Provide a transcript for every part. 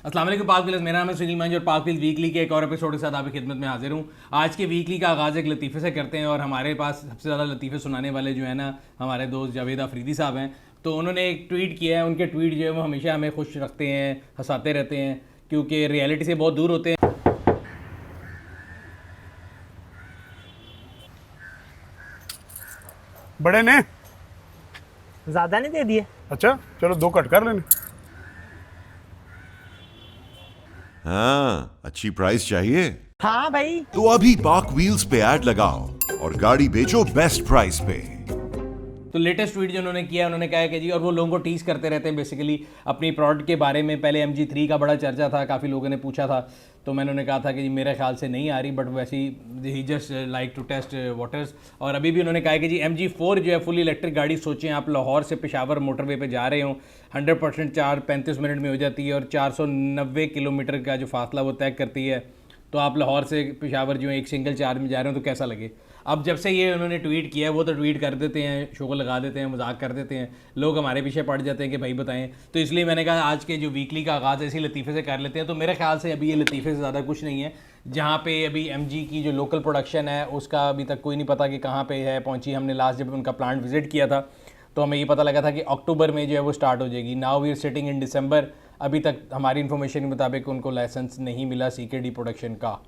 अस्सलाम वालेकुम पाक व्हीलर्स, मेरा नाम है सुनील मंज और पाक व्हील वीकली के एक और एपिसोड के साथ आपकी खिदमत में हाजिर हूँ। आज के वीकली का आगाज़ एक लतीफ़े से करते हैं और हमारे पास सबसे ज़्यादा लतीफ़े सुनाने वाले जो है ना हमारे दोस्त जावेद अफरीदी साहब हैं। तो उन्होंने एक ट्वीट किया है। उनके ट्वीट जो है वो हमेशा हमें खुश रखते हैं, हंसाते रहते हैं, क्योंकि रियलिटी से बहुत दूर होते हैं। बड़े ने। ज्यादा नहीं दे दिए? अच्छा चलो दो कट कर लेने। हाँ, अच्छी प्राइस चाहिए हाँ भाई। तो अभी पाक व्हील्स पे ऐड लगाओ और गाड़ी बेचो बेस्ट प्राइस पे। तो लेटेस्ट ट्वीट जो उन्होंने किया, उन्होंने कहा है कि जी, और वो लोगों को टीज करते रहते हैं बेसिकली अपनी प्रोडक्ट के बारे में। पहले MG3 का बड़ा चर्चा था, काफ़ी लोगों ने पूछा था, तो मैंने उन्हें कहा था कि जी मेरे ख्याल से नहीं आ रही, बट वैसे ही just like to test waters. और अभी भी उन्होंने कहा है कि जी MG4 जो है फुल इलेक्ट्रिक गाड़ी, सोचें आप लाहौर से पेशावर मोटरवे पे जा रहे हो, 100% चार्ज 35 मिनट में हो जाती है और 490 किलोमीटर का जो फासला वो तय करती है। तो आप लाहौर से पेशावर जो है एक सिंगल चार्ज में जा रहे हो तो कैसा लगे। अब जब से ये उन्होंने ट्वीट किया है, वो तो ट्वीट कर देते हैं, शो को लगा देते हैं, मजाक कर देते हैं, लोग हमारे पीछे पड़ जाते हैं कि भाई बताएं। तो इसलिए मैंने कहा आज के जो वीकली का आगाज़ है इसी लतीफ़े से कर लेते हैं। तो मेरे ख्याल से अभी ये लतीफ़े से ज़्यादा कुछ नहीं है। जहाँ पे अभी MG की जो लोकल प्रोडक्शन है उसका अभी तक कोई नहीं पता कि कहाँ पे है पहुँची। हमने लास्ट जब उनका प्लांट विजिट किया था तो हमें ये पता लगा था कि अक्टूबर में जो है वो स्टार्ट हो जाएगी। Now we are sitting in December. अभी तक हमारी इन्फॉर्मेशन के मुताबिक उनको लाइसेंस नहीं मिला CKD प्रोडक्शन का।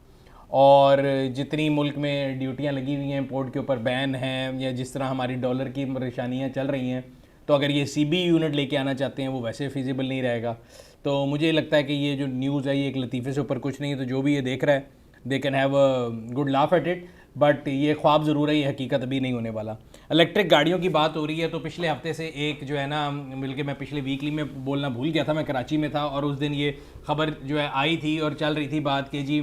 और जितनी मुल्क में ड्यूटियां लगी हुई हैं, इंपोर्ट के ऊपर बैन है, या जिस तरह हमारी डॉलर की परेशानियां चल रही हैं, तो अगर ये CB यूनिट लेके आना चाहते हैं वो वैसे फिजिबल नहीं रहेगा। तो मुझे लगता है कि ये जो न्यूज़ है ये एक लतीफ़े से ऊपर कुछ नहीं है। तो जो भी ये देख रहा है they can have a good laugh at it, but ये ख्वाब ज़रूर है, ये हकीकत अभी नहीं होने वाला। इलेक्ट्रिक गाड़ियों की बात हो रही है तो पिछले हफ्ते से एक जो है ना, बल्कि मैं पिछले वीकली में बोलना भूल गया था, मैं कराची में था और उस दिन ये खबर जो है आई थी और चल रही थी बात कि जी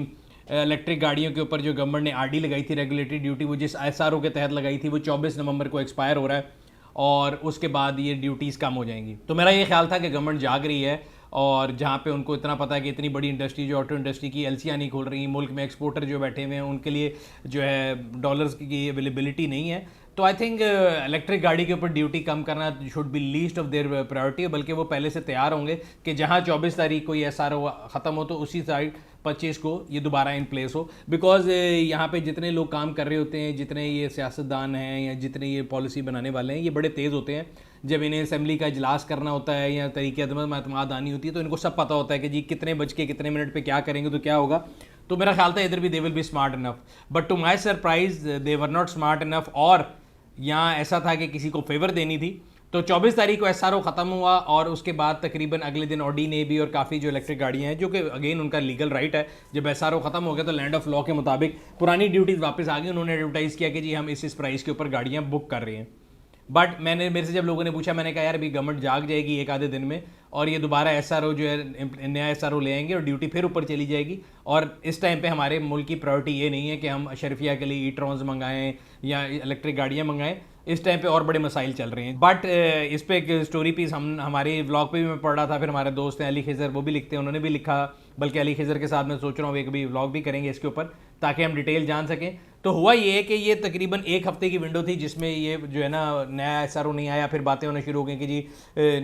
इलेक्ट्रिक गाड़ियों के ऊपर जो गवर्नमेंट ने RD लगाई थी, रेगुलेटरी ड्यूटी, वो जिस SRO के तहत लगाई थी वो 24 नवंबर को एक्सपायर हो रहा है और उसके बाद ये ड्यूटीज़ कम हो जाएंगी। तो मेरा ये ख्याल था कि गवर्नमेंट जाग रही है और जहाँ पे उनको इतना पता है कि इतनी बड़ी इंडस्ट्री जो ऑटो इंडस्ट्री की LC'याँ नहीं खोल रही, मुल्क में एक्सपोर्टर जो बैठे हुए हैं उनके लिए जो है डॉलर्स की अवेलेबिलिटी नहीं है। तो आई थिंक इलेक्ट्रिक गाड़ी के ऊपर ड्यूटी कम करना should be least of their priority, बल्कि वो पहले से तैयार होंगे कि जहाँ 24 तारीख को ये SRO ख़त्म हो तो उसी तारीख 25 को ये दोबारा इन प्लेस हो। बिकॉज यहाँ पे जितने लोग काम कर रहे होते हैं, जितने ये सियासतदान हैं या जितने ये पॉलिसी बनाने वाले हैं, ये बड़े तेज़ होते हैं। जब इन्हें असेंबली का इजलास करना होता है या तरीके अदमात आनी होती है तो इनको सब पता होता है कि जी कितने बज के कितने मिनट पे क्या करेंगे तो क्या होगा। तो मेरा ख्याल था इधर भी they will be smart enough, but to my surprise they were not smart enough. और यहाँ ऐसा था कि किसी को फेवर देनी थी। तो 24 तारीख को SRO ख़त्म हुआ और उसके बाद तकरीबन अगले दिन ऑडी ने भी और काफ़ी जो इलेक्ट्रिक गाड़ियाँ हैं, जो कि अगेन उनका लीगल राइट है, जब SRO ख़त्म हो गया तो लैंड ऑफ लॉ के मुताबिक पुरानी ड्यूटीज़ वापस आ गई। उन्होंने एडवर्टाइज़ किया कि जी हम इस प्राइस के ऊपर गाड़ियाँ बुक कर रहे हैं। बट मेरे से जब लोगों ने पूछा, मैंने कहा यार अभी गवर्नमेंट जाग जाएगी एक आधे दिन में और ये दोबारा SRO जो है नया SRO ले आएंगे और ड्यूटी फिर ऊपर चली जाएगी। और इस टाइम पे हमारे मुल्क की प्रायोरिटी ये नहीं है कि हम अशरफिया के लिए E-ट्रॉन्स मंगाएं या इलेक्ट्रिक गाड़ियाँ मंगाएं। इस टाइम पे और बड़े मसाइल चल रहे हैं। बट इस पे एक स्टोरी पीस हम हमारे व्लॉग पे भी मैं पढ़ रहा था, फिर हमारे दोस्त हैं अली खिजर, वो भी लिखते हैं, उन्होंने भी लिखा। बल्कि अली खिजर के साथ मैं सोच रहा हूँ एक भी व्लॉग भी करेंगे इसके ऊपर ताकि हम डिटेल जान सकें। तो हुआ ये है कि ये तकरीबन एक हफ्ते की विंडो थी जिसमें ये जो है ना नया SRO नहीं आया। फिर बातें होना शुरू हो गई कि जी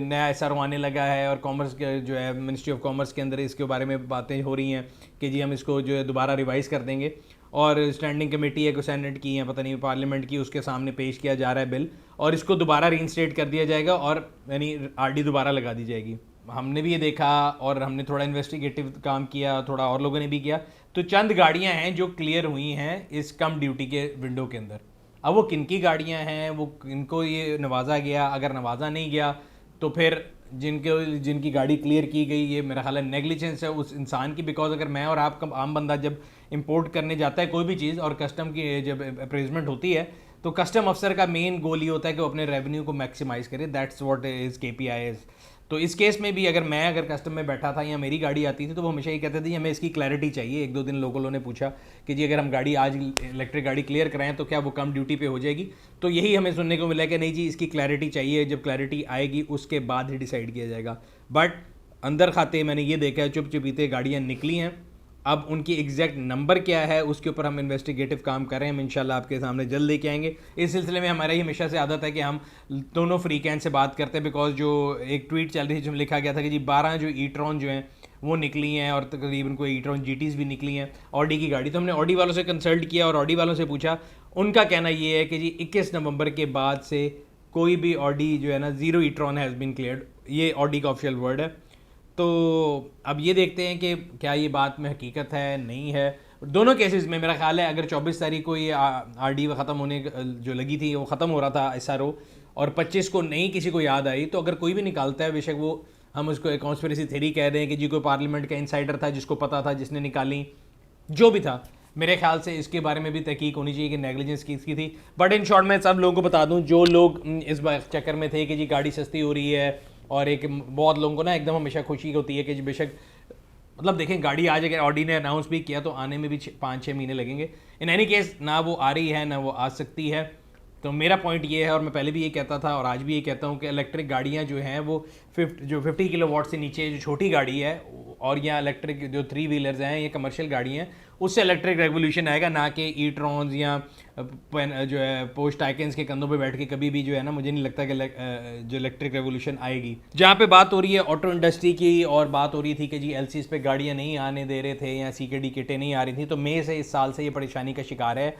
नया SRO आने लगा है और कॉमर्स के जो है मिनिस्ट्री ऑफ कॉमर्स के अंदर इसके बारे में बातें हो रही हैं कि जी हम इसको जो है दोबारा रिवाइज़ कर देंगे। और स्टैंडिंग कमेटी है, सेनेट की है, पता नहीं पार्लियामेंट की, उसके सामने पेश किया जा रहा है बिल और इसको दोबारा रीइंस्टेट कर दिया जाएगा और यानी RD दोबारा लगा दी जाएगी। हमने भी ये देखा और हमने थोड़ा इन्वेस्टिगेटिव काम किया, थोड़ा और लोगों ने भी किया। तो चंद गाड़ियां हैं जो क्लियर हुई हैं इस कम ड्यूटी के विंडो के अंदर। अब वो किन की गाड़ियां हैं, वो इनको ये नवाजा गया, अगर नवाजा नहीं गया तो फिर जिनकी गाड़ी क्लियर की गई, ये मेरा ख्याल है नेग्लिजेंस है उस इंसान की। बिकॉज अगर मैं और आप आम बंदा जब इंपोर्ट करने जाता है कोई भी चीज़ और कस्टम की जब अप्रेजमेंट होती है तो कस्टम अफसर का मेन गोल ये होता है कि वो अपने रेवेन्यू को मैक्सिमाइज़ करे। That's what is KPI। तो इस केस में भी अगर कस्टम में बैठा था या मेरी गाड़ी आती थी तो वो हमेशा ये कहते थे हमें इसकी क्लैरिटी चाहिए। एक दो दिन लोगों ने पूछा कि जी अगर हम गाड़ी आज इलेक्ट्रिक गाड़ी क्लियर कराएं तो क्या वो कम ड्यूटी पे हो जाएगी। तो यही हमें सुनने को मिला कि नहीं जी इसकी क्लैरिटी चाहिए, जब क्लैरिटी आएगी उसके बाद ही डिसाइड किया जाएगा। बट अंदर खाते मैंने ये देखा है चुप चुपीते गाड़ियाँ निकली हैं। अब उनकी एग्जैक्ट नंबर क्या है उसके ऊपर हम इन्वेस्टिगेटिव काम कर रहे हैं, हम इंशाल्लाह आपके सामने जल्द लेके आएंगे। इस सिलसिले में हमारा ये हमेशा से आदत है कि हम दोनों फ्रीकैन से बात करते हैं। बिकॉज जो एक ट्वीट चल रही थी जिसमें लिखा गया था कि जी 12 जो E-ट्रॉन जो हैं वो निकली हैं और तकरीबन कोई ई-ट्रॉन GTs भी निकली हैं ऑडी की गाड़ी। तो हमने ऑडी वालों से कंसल्ट किया और ऑडी वालों से पूछा, उनका कहना ये है कि जी 21 नवंबर के बाद से कोई भी ऑडी जो है ना, 0 ई-ट्रॉन हैज़ बीन क्लियर्ड, ये ऑडी का ऑफिशियल वर्ड है। तो अब ये देखते हैं कि क्या ये बात में हकीकत है नहीं है। दोनों केसेस में मेरा ख्याल है अगर 24 तारीख को ये RD ख़त्म होने जो लगी थी वो ख़त्म हो रहा था SRO, और 25 को नहीं किसी को याद आई, तो अगर कोई भी निकालता है, बेशक वो हम उसको एक कॉन्स्पिरेसी थ्योरी कह रहे हैं कि जी कोई पार्लियामेंट का इनसाइडर था जिसको पता था, जिसने निकाली, जो भी था, मेरे ख्याल से इसके बारे में भी तहकीक होनी चाहिए कि नेग्लिजेंस किसकी थी। बट इन शॉर्ट मैं सब लोगों को बता दूं, जो लोग इस चक्कर में थे कि जी गाड़ी सस्ती हो रही है, और एक बहुत लोगों को ना एकदम हमेशा खुशी होती है कि जी बेशक मतलब देखें गाड़ी आज अगर ऑडी ने अनाउंस भी किया तो आने में भी 5-6 महीने लगेंगे। इन एनी केस ना वो आ रही है ना वो आ सकती है। तो मेरा पॉइंट ये है, और मैं पहले भी ये कहता था और आज भी ये कहता हूँ कि इलेक्ट्रिक गाड़ियाँ जो हैं वो 50 किलोवाट से नीचे जो छोटी गाड़ी है, और या इलेक्ट्रिक जो 3 व्हीलर्स हैं, ये कमर्शियल गाड़ी हैं, उससे इलेक्ट्रिक रेवोल्यूशन आएगा, ना कि ई-ट्रॉन्स या जो है पोस्ट आइकन्स के कंधों पे बैठ के कभी भी जो है ना, मुझे नहीं लगता कि जो इलेक्ट्रिक रेवोल्यूशन आएगी। जहाँ पे बात हो रही है ऑटो इंडस्ट्री की, और बात हो रही थी कि जी LCs पे गाड़ियाँ नहीं आने दे रहे थे या CKD किटें नहीं आ रही थी, तो मई से इस साल से ये परेशानी का शिकार है।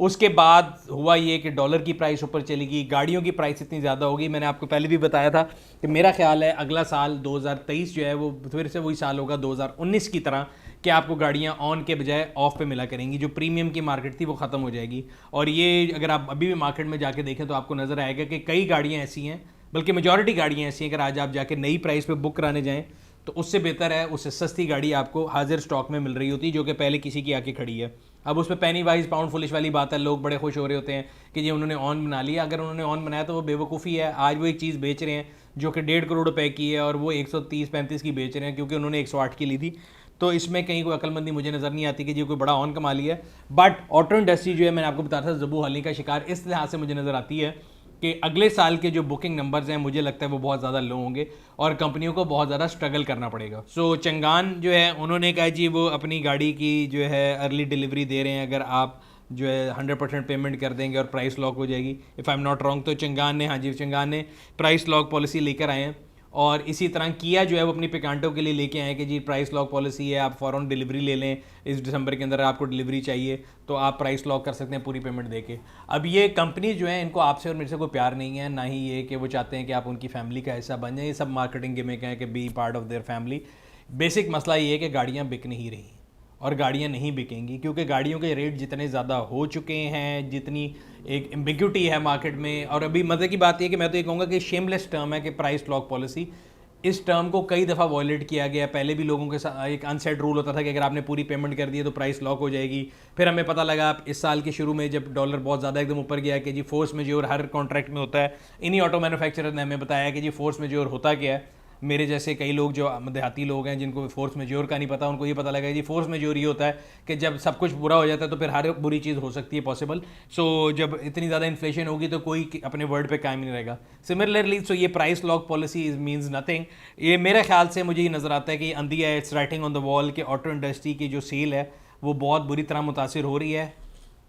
उसके बाद हुआ ये कि डॉलर की प्राइस ऊपर चली गई, गाड़ियों की प्राइस इतनी ज़्यादा होगी। मैंने आपको पहले भी बताया था कि मेरा ख्याल है अगला साल 2023 जो है वो फिर से वही साल होगा 2019 की तरह, कि आपको गाड़ियाँ ऑन के बजाय ऑफ पे मिला करेंगी। जो प्रीमियम की मार्केट थी वो ख़त्म हो जाएगी। और ये अगर आप अभी भी मार्केट में जाके देखें तो आपको नज़र आएगा कि कई गाड़ियाँ ऐसी हैं, बल्कि मेजॉरिटी गाड़ियाँ ऐसी हैं, अगर आज आप जाके नई प्राइस पे बुक कराने जाएँ तो उससे बेहतर है, उससे सस्ती गाड़ी आपको हाजिर स्टॉक में मिल रही होती है, जो कि पहले किसी की आके खड़ी है। अब उसमें पैनी वाइज पाउंड फुलिश वाली बात है, लोग बड़े खुश हो रहे होते हैं कि ये उन्होंने ऑन बना लिया। अगर उन्होंने ऑन बनाया तो वो बेवकूफ़ी है। आज वो एक चीज़ बेच रहे हैं जो कि 1.5 करोड़ रुपए की है, और वो 130-135 की बेच रहे हैं क्योंकि उन्होंने 108 की ली थी। तो इसमें कहीं कोई अक्लमंदी मुझे नज़र नहीं आती कि जी कोई बड़ा ऑन कमा लिया है। बट ऑटो इंडस्ट्री जो है, मैंने आपको बताया था, ज़बू हली का शिकार इस लिहाज से मुझे नज़र आती है कि अगले साल के जो बुकिंग नंबर्स हैं मुझे लगता है वो बहुत ज़्यादा लो होंगे और कंपनियों को बहुत ज़्यादा स्ट्रगल करना पड़ेगा। सो चंगान जो है उन्होंने कहा जी वो अपनी गाड़ी की जो है अर्ली डिलीवरी दे रहे हैं, अगर आप जो है 100% पेमेंट कर देंगे और प्राइस लॉक हो जाएगी, if I am not wrong. तो चंगान ने, हाँ जी, चंगान ने प्राइस लॉक पॉलिसी लेकर आए हैं। और इसी तरह किया जो है वो अपनी पिकांटो के लिए लेके आए कि जी प्राइस लॉक पॉलिसी है, आप फ़ौरन डिलीवरी ले लें, इस दिसंबर के अंदर आपको डिलीवरी चाहिए तो आप प्राइस लॉक कर सकते हैं पूरी पेमेंट देके। अब ये कंपनी जो है इनको आपसे और मेरे से कोई प्यार नहीं है, ना ही ये कि वो चाहते हैं कि आप उनकी फैमिली का हिस्सा बन जाए। ये सब मार्केटिंग गिमिक है कि be part of their family. Basic मसला ये है कि गाड़ियाँ बिक नहीं रही और गाड़ियाँ नहीं बिकेंगी क्योंकि गाड़ियों के रेट जितने ज़्यादा हो चुके हैं, जितनी एक एम्बिग्यूटी है मार्केट में। और अभी मज़े की बात यह कि मैं तो ये कहूँगा कि शेमलेस टर्म है कि प्राइस लॉक पॉलिसी। इस टर्म को कई दफ़ा वॉयलेट किया गया। पहले भी लोगों के साथ एक अनसेट रूल होता था कि अगर आपने पूरी पेमेंट कर दी है तो प्राइस लॉक हो जाएगी। फिर हमें पता लगा इस साल के शुरू में जब डॉलर बहुत ज़्यादा एकदम ऊपर गया कि जी फोर्स मेजोर हर कॉन्ट्रैक्ट में होता है। इन्हीं ऑटो मैन्युफैक्चरर ने हमें बताया कि जी फोर्स मेजोर होता क्या है। मेरे जैसे कई लोग जो देहाती लोग हैं जिनको फोर्स मेजोर का नहीं पता, उनको ये पता लगा जी फोर्स मेजोर ये होता है कि जब सब कुछ बुरा हो जाता है तो फिर हर बुरी चीज़ हो सकती है पॉसिबल। सो जब इतनी ज़्यादा इन्फ्लेशन होगी तो कोई अपने वर्ड पे कायम नहीं रहेगा। सिमिलरली सो ये price lock policy means nothing. ये मेरे ख्याल से मुझे ये नज़र आता है कि अंधिया है, it's writing on the wall कि ऑटो इंडस्ट्री की जो सेल है वो बहुत बुरी तरह मुतासिर हो रही है,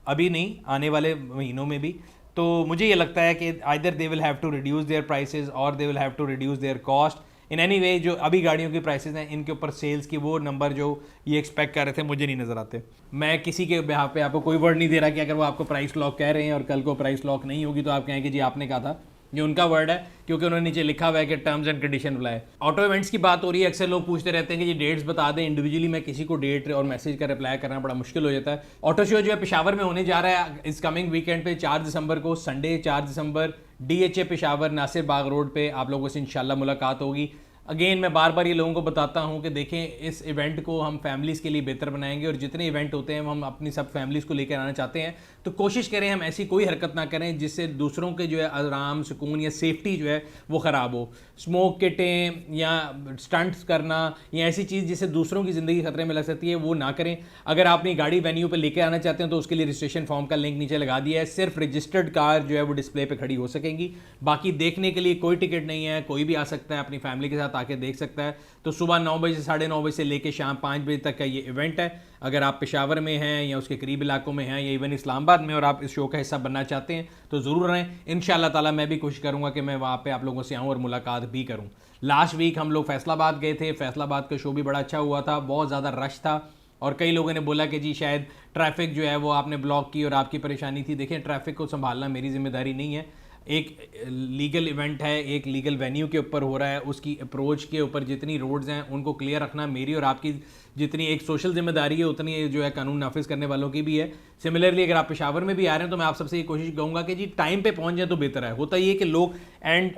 अभी नहीं आने वाले महीनों में भी। तो मुझे ये लगता है कि either they will have to reduce their prices और they will have to reduce their cost. In any way जो अभी गाड़ियों की प्राइसेस हैं इनके ऊपर सेल्स की वो नंबर जो ये एक्सपेक्ट कर रहे थे मुझे नहीं नज़र आते। मैं किसी के यहाँ पे आपको कोई वर्ड नहीं दे रहा कि अगर वो आपको प्राइस लॉक कह रहे हैं और कल को प्राइस लॉक नहीं होगी तो आप कहें कि जी आपने कहा था। ये उनका वर्ड है क्योंकि उन्होंने नीचे लिखा हुआ है कि terms and condition apply. Auto events की बात हो रही है, अक्सर लोग पूछते रहते हैं कि ये डेट्स बता दें। इंडिविजुअली मैं किसी को डेट और मैसेज का रिप्लाई करना बड़ा मुश्किल हो जाता है। ऑटो शो जो है पेशावर में होने जा रहा है इस कमिंग वीकेंड पे 4 दिसंबर को, संडे 4 दिसंबर DHA पेशावर नासिर बाग रोड पे आप लोगों से इंशाल्लाह मुलाकात होगी। अगेन मैं बार बार ये लोगों को बताता हूँ कि देखें इस इवेंट को हम फैमिलीज़ के लिए बेहतर बनाएंगे और जितने इवेंट होते हैं हम अपनी सब फैमिलीज़ को लेकर आना चाहते हैं। तो कोशिश करें हम ऐसी कोई हरकत ना करें जिससे दूसरों के जो है आराम सुकून या सेफ्टी जो है वो ख़राब हो। स्मोक किटें या स्टंट्स करना या ऐसी चीज़ जिससे दूसरों की ज़िंदगी खतरे में लग सकती है वो ना करें। अगर आप अपनी गाड़ी वेन्यू पर लेकर आना चाहते हैं तो उसके लिए रजिस्ट्रेशन फॉर्म का लिंक नीचे लगा दिया है। सिर्फ रजिस्टर्ड कार जो है वो डिस्प्ले पर खड़ी हो सकेंगी, बाकी देखने के लिए कोई टिकट नहीं है। कोई भी आ सकता है अपनी फैमिली के साथ साथ आके देख सकता है। तो सुबह 9 बजे से 9:30 बजे से लेके शाम 5 बजे तक का ये इवेंट है। अगर आप पेशावर में हैं या उसके करीब इलाकों में हैं या इवन इस्लामाबाद में और आप इस शो का हिस्सा बनना चाहते हैं तो ज़रूर रहें। इंशाल्लाह ताला मैं भी कोशिश करूँगा कि मैं वहाँ पे आप लोगों से आऊँ और मुलाकात भी करूँ। लास्ट वीक हम लोग फैसलाबाद गए थे, फैसलाबाद का शो भी बड़ा अच्छा हुआ था, बहुत ज़्यादा रश था और कई लोगों ने बोला कि जी शायद ट्रैफिक जो है वो आपने ब्लॉक की और आपकी परेशानी थी। देखिए, ट्रैफिक को संभालना मेरी जिम्मेदारी नहीं है। एक लीगल इवेंट है, एक लीगल वेन्यू के ऊपर हो रहा है, उसकी अप्रोच के ऊपर जितनी रोड्स हैं उनको क्लियर रखना मेरी और आपकी जितनी एक सोशल जिम्मेदारी है उतनी जो है कानून नाफिज करने वालों की भी है। सिमिलरली अगर आप पेशावर में भी आ रहे हैं तो मैं आप सबसे ये कोशिश करूँगा कि जी टाइम पे पहुँच जाए तो बेहतर है। होता ये कि लोग एंड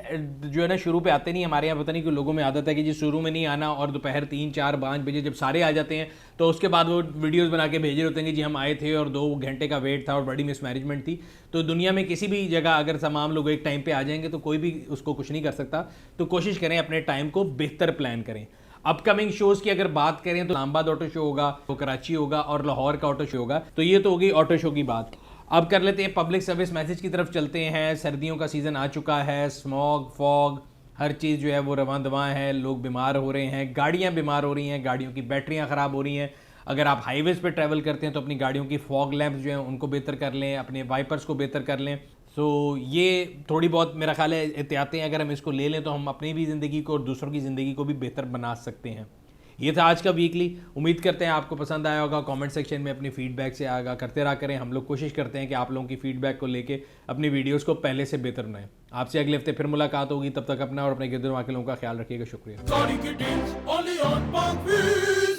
जो है ना शुरू पे आते नहीं, हमारे यहाँ पता नहीं कि लोगों में आदत है कि जी शुरू में नहीं आना और दोपहर 3, 4, 5 बजे जब सारे आ जाते हैं तो उसके बाद वो वीडियोज़ बना के भेजे होते हैं कि जी हम आए थे और 2 घंटे का वेट था और बड़ी मिसमैनेजमेंट थी। तो दुनिया में किसी भी जगह अगर तमाम लोग एक टाइम पे आ जाएंगे तो कोई भी उसको कुछ नहीं कर सकता। तो कोशिश करें अपने टाइम को बेहतर प्लान करें। अपकमिंग शोज की अगर बात करें तो इस्लामाबाद ऑटो शो होगा, तो कराची होगा और लाहौर का ऑटो शो होगा। तो ये तो होगी ऑटो शो की बात। अब कर लेते हैं पब्लिक सर्विस मैसेज की तरफ चलते हैं। सर्दियों का सीज़न आ चुका है, स्मॉग, फॉग, हर चीज़ जो है वो रवां दवां है, लोग बीमार हो रहे हैं, गाड़ियाँ बीमार हो रही हैं, गाड़ियों की बैटरियाँ ख़राब हो रही हैं। अगर आप हाईवेज़ पे ट्रैवल करते हैं तो अपनी गाड़ियों की फॉग लैंप्स जो हैं उनको बेहतर कर लें, अपने वाइपर्स को बेहतर कर लें। सो ये थोड़ी बहुत मेरा ख्याल है एहतियातें अगर हम इसको ले लें तो हम अपनी भी ज़िंदगी को और दूसरों की ज़िंदगी को भी बेहतर बना सकते हैं। ये था आज का वीकली। उम्मीद करते हैं आपको पसंद आया होगा। कमेंट सेक्शन में अपनी फीडबैक से आगा करते रहा करें। हम लोग कोशिश करते हैं कि आप लोगों की फीडबैक को लेके अपनी वीडियोस को पहले से बेहतर बनाएं। आपसे अगले हफ्ते फिर मुलाकात होगी। तब तक अपना और अपने गिरद के लोगों का ख्याल रखिएगा। शुक्रिया।